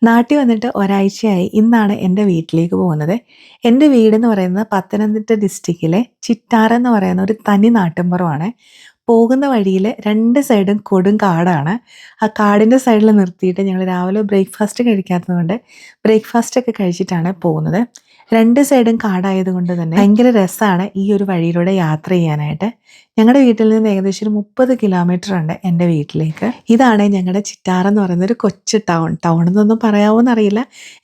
നാട്ടിൽ വന്നിട്ട് ഒരാഴ്ചയായി. ഇന്നാണ് എൻ്റെ വീട്ടിലേക്ക് പോകുന്നത്. എൻ്റെ വീടെന്ന് പറയുന്നത് പത്തനംതിട്ട ഡിസ്ട്രിക്റ്റിലെ ചിറ്റാറ് എന്ന് പറയുന്ന ഒരു തനി നാട്ടിൻപുറമാണ്. പോകുന്ന വഴിയിൽ 2 സൈഡും കൊടും കാടാണ്. ആ കാടിൻ്റെ സൈഡിൽ നിർത്തിയിട്ട് ഞങ്ങൾ രാവിലെ ബ്രേക്ക്ഫാസ്റ്റ് കഴിക്കാത്തതുകൊണ്ട് ബ്രേക്ക്ഫാസ്റ്റൊക്കെ കഴിച്ചിട്ടാണ് പോകുന്നത്. 2 സൈഡും കാടായതുകൊണ്ട് തന്നെ ഭയങ്കര രസമാണ് ഈ ഒരു വഴിയിലൂടെ യാത്ര ചെയ്യാനായിട്ട്. ഞങ്ങളുടെ വീട്ടിൽ നിന്ന് ഏകദേശം ഒരു 30 കിലോമീറ്റർ ഉണ്ട് എൻ്റെ വീട്ടിലേക്ക്. ഇതാണ് ഞങ്ങളുടെ ചിറ്റാറ് എന്ന് പറയുന്ന ഒരു കൊച്ചു ടൗൺ എന്നൊന്നും പറയാവോന്ന് അറിയില്ല.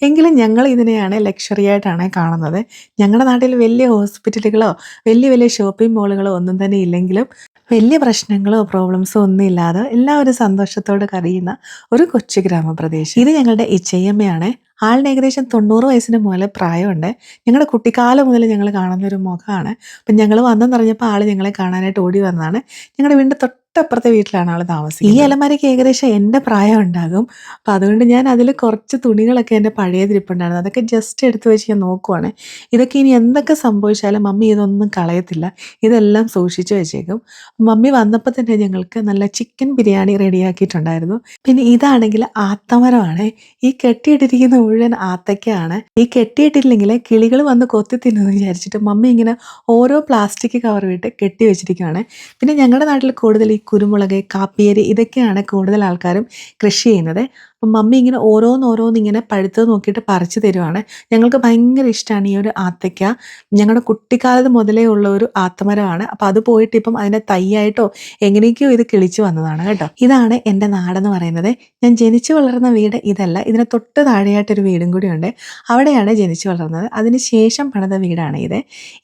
എങ്കിലും ഞങ്ങൾ ഇതിനെയാണ് ലക്ഷറി ആയിട്ടാണ് കാണുന്നത്. ഞങ്ങളുടെ നാട്ടിൽ വലിയ ഹോസ്പിറ്റലുകളോ വലിയ വലിയ ഷോപ്പിംഗ് മാളുകളോ ഒന്നും തന്നെ ഇല്ലെങ്കിലും വലിയ പ്രശ്നങ്ങളോ പ്രോബ്ലംസോ ഒന്നും ഇല്ലാതെ എല്ലാവരും സന്തോഷത്തോടെ കഴിയുന്ന ഒരു കൊച്ചു ഗ്രാമപ്രദേശം. ഇത് ഞങ്ങളുടെ ഇച്ചയമ്മയാണ്. ആളിന് ഏകദേശം 90 വയസ്സിന് മുകളിൽ പ്രായമുണ്ട്. ഞങ്ങളുടെ കുട്ടിക്കാലം മുതൽ ഞങ്ങൾ കാണുന്ന ഒരു മുഖമാണ്. അപ്പം ഞങ്ങൾ വന്നെന്നറിഞ്ഞപ്പോൾ ആൾ ഞങ്ങളെ കാണാനായിട്ട് ഓടി വന്നതാണ്. ഞങ്ങളുടെ വീടിൻ്റെ തൊട്ടപ്പുറത്തെ വീട്ടിലാണ് ആൾ താമസിക്കുന്നത്. ഈ അലമാരയ്ക്ക് ഏകദേശം എൻ്റെ പ്രായം ഉണ്ടാകും. അപ്പം അതുകൊണ്ട് ഞാൻ അതിൽ കുറച്ച് തുണികളൊക്കെ എൻ്റെ പഴയതിരിപ്പുണ്ടായിരുന്നു. അതൊക്കെ ജസ്റ്റ് എടുത്ത് വെച്ച് ഞാൻ നോക്കുവാണ്. ഇതൊക്കെ ഇനി എന്തൊക്കെ സംഭവിച്ചാലും മമ്മി ഇതൊന്നും കളയത്തില്ല, ഇതെല്ലാം സൂക്ഷിച്ചു വെച്ചേക്കും. മമ്മി വന്നപ്പോൾ തന്നെ ഞങ്ങൾക്ക് നല്ല ചിക്കൻ ബിരിയാണി റെഡിയാക്കിയിട്ടുണ്ടായിരുന്നു. പിന്നെ ഇതാണെങ്കിൽ ആത്തമരമാണ്. ഈ കെട്ടിയിട്ടിരിക്കുന്ന മുഴുവൻ ആത്തയ്ക്കാണ്. ഈ കെട്ടിയിട്ടില്ലെങ്കിൽ കിളികൾ വന്ന് കൊത്തി തിന്നുമെന്ന് വിചാരിച്ചിട്ട് മമ്മി ഇങ്ങനെ ഓരോ പ്ലാസ്റ്റിക് കവർ വിട്ട് കെട്ടി വെച്ചിരിക്കുകയാണ്. പിന്നെ ഞങ്ങളുടെ നാട്ടിൽ കൂടുതൽ ഈ കുരുമുളക്, കാപ്പിയരി ഇതൊക്കെയാണ് കൂടുതൽ ആൾക്കാരും കൃഷി ചെയ്യുന്നത്. അപ്പം മമ്മി ഇങ്ങനെ ഓരോന്നിങ്ങനെ പഴുത്തത് നോക്കിയിട്ട് പറിച്ചു തരുവാണ്. ഞങ്ങൾക്ക് ഭയങ്കര ഇഷ്ടമാണ് ഈ ഒരു ആത്തയ്ക്ക. ഞങ്ങളുടെ കുട്ടിക്കാലത്ത് മുതലേ ഉള്ള ഒരു ആത്തമരമാണ്. അപ്പം അത് പോയിട്ട് ഇപ്പം അതിൻ്റെ തൈയായിട്ടോ എങ്ങനെയൊക്കെയോ ഇത് കിളിച്ചു വന്നതാണ് കേട്ടോ. ഇതാണ് എൻ്റെ നാടെന്ന് പറയുന്നത്. ഞാൻ ജനിച്ചു വളർന്ന വീട് ഇതല്ല, ഇതിന് തൊട്ട് താഴെയായിട്ടൊരു വീടും കൂടിയുണ്ട്. അവിടെയാണ് ജനിച്ചു വളർന്നത്. അതിന് ശേഷം പണിത വീടാണ് ഇത്.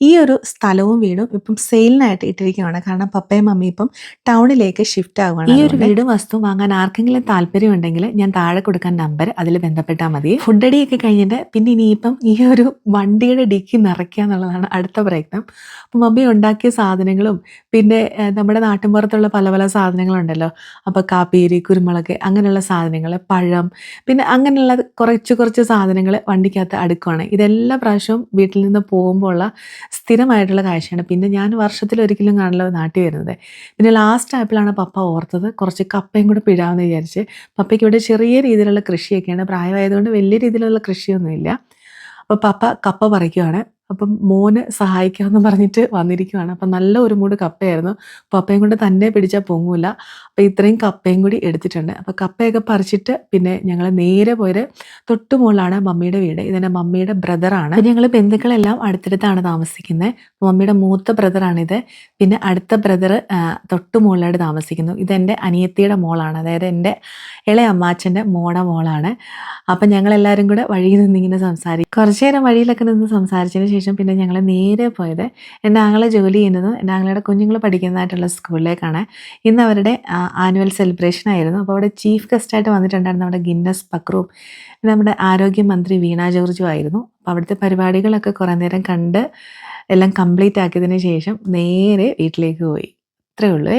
ഈ ഒരു സ്ഥലവും വീടും ഇപ്പം സെയിലിനായിട്ട് ഇട്ടിരിക്കുകയാണ്. കാരണം പപ്പയും മമ്മി ഇപ്പം ടൗണിലേക്ക് ഷിഫ്റ്റ് ആവുകയാണ്. ഈ ഒരു വീടും വസ്തു വാങ്ങാൻ ആർക്കെങ്കിലും താല്പര്യമുണ്ടെങ്കിൽ ഞാൻ താഴെ കൊടുക്കാൻ നമ്പർ, അതിൽ ബന്ധപ്പെട്ടാൽ മതി. ഫുഡ് അടിയൊക്കെ കഴിഞ്ഞിട്ട് പിന്നെ ഇനിയിപ്പം ഈ ഒരു വണ്ടിയുടെ ഡിക്കി നിറയ്ക്കുക എന്നുള്ളതാണ് അടുത്ത പ്രയത്നം. അപ്പം മമ്മി ഉണ്ടാക്കിയ സാധനങ്ങളും പിന്നെ നമ്മുടെ നാട്ടിൻപുറത്തുള്ള പല പല സാധനങ്ങളുണ്ടല്ലോ. അപ്പോൾ കാപ്പിരി, കുരുമുളക് അങ്ങനെയുള്ള സാധനങ്ങൾ, പഴം, പിന്നെ അങ്ങനെയുള്ള കുറച്ച് സാധനങ്ങൾ വണ്ടിക്കകത്ത് അടുക്കുവാണ്. ഇതെല്ലാ പ്രാവശ്യവും വീട്ടിൽ നിന്ന് പോകുമ്പോൾ ഉള്ള സ്ഥിരമായിട്ടുള്ള കാഴ്ചയാണ്. പിന്നെ ഞാൻ വർഷത്തിലൊരിക്കലും കാണില്ല നാട്ടിൽ വരുന്നത്. പിന്നെ ലാസ്റ്റ് ആയപ്പോഴാണ് പപ്പ ഓർത്തത് കുറച്ച് കപ്പയും കൂടെ പിഴാമെന്ന് വിചാരിച്ച്. പപ്പയ്ക്ക് ഇവിടെ ചെറിയ രീതിയിലുള്ള കൃഷിയൊക്കെയാണ്. പ്രായമായതുകൊണ്ട് വലിയ രീതിയിലുള്ള കൃഷിയൊന്നുമില്ല. അപ്പോൾ പപ്പ കപ്പ പറിക്കുവാണ്. അപ്പം മോന് സഹായിക്കാമെന്ന് പറഞ്ഞിട്ട് വന്നിരിക്കുവാണ്. അപ്പം നല്ല ഒരു മൂട് കപ്പയായിരുന്നു. പപ്പയും കൊണ്ട് തന്നെ പിടിച്ചാൽ പൊങ്ങൂല. അപ്പോൾ ഇത്രയും കപ്പയും കൂടി എടുത്തിട്ടുണ്ട്. അപ്പോൾ കപ്പയൊക്കെ പറിച്ചിട്ട് പിന്നെ ഞങ്ങൾ നേരെ പോയത് തൊട്ട് മുകളിലാണ് മമ്മിയുടെ വീട്. ഇതെൻ്റെ മമ്മിയുടെ ബ്രദറാണ്. ഞങ്ങൾ ബന്ധുക്കളെല്ലാം അടുത്തടുത്താണ് താമസിക്കുന്നത്. മമ്മിയുടെ മൂത്ത ബ്രദറാണിത്. പിന്നെ അടുത്ത ബ്രദർ തൊട്ട് മുകളിലായിട്ട് താമസിക്കുന്നു. ഇതെൻ്റെ അനിയത്തിയുടെ മോളാണ്, അതായത് എൻ്റെ ഇളയ അമ്മാച്ചൻ്റെ മോളാണ്. അപ്പം ഞങ്ങളെല്ലാവരും കൂടെ വഴിയിൽ നിന്നിങ്ങനെ സംസാരിക്കും. കുറച്ച് നേരം വഴിയിലൊക്കെ നിന്ന് സംസാരിച്ചതിന് ശേഷം പിന്നെ ഞങ്ങൾ നേരെ പോയത് എൻ്റെ ആങ്ങളെ ജോലി ചെയ്യുന്നത് എൻ്റെ ആങ്ങളയുടെ കുഞ്ഞുങ്ങൾ പഠിക്കുന്നതായിട്ടുള്ള സ്കൂളിലേക്കാണ്. ഇന്ന് അവരുടെ ആനുവൽ സെലിബ്രേഷൻ ആയിരുന്നു. അപ്പോൾ അവിടെ ചീഫ് ഗസ്റ്റായിട്ട് വന്നിട്ടുണ്ടായിരുന്നു നമ്മുടെ ഗിന്നസ് പക്രൂം, നമ്മുടെ ആരോഗ്യമന്ത്രി വീണ ജോർജും ആയിരുന്നു. അപ്പോൾ അവിടുത്തെ പരിപാടികളൊക്കെ കുറേ നേരം കണ്ട് എല്ലാം കംപ്ലീറ്റ് ആക്കിയതിന് ശേഷം നേരെ വീട്ടിലേക്ക് പോയി. അത്രയേ ഉള്ളൂ.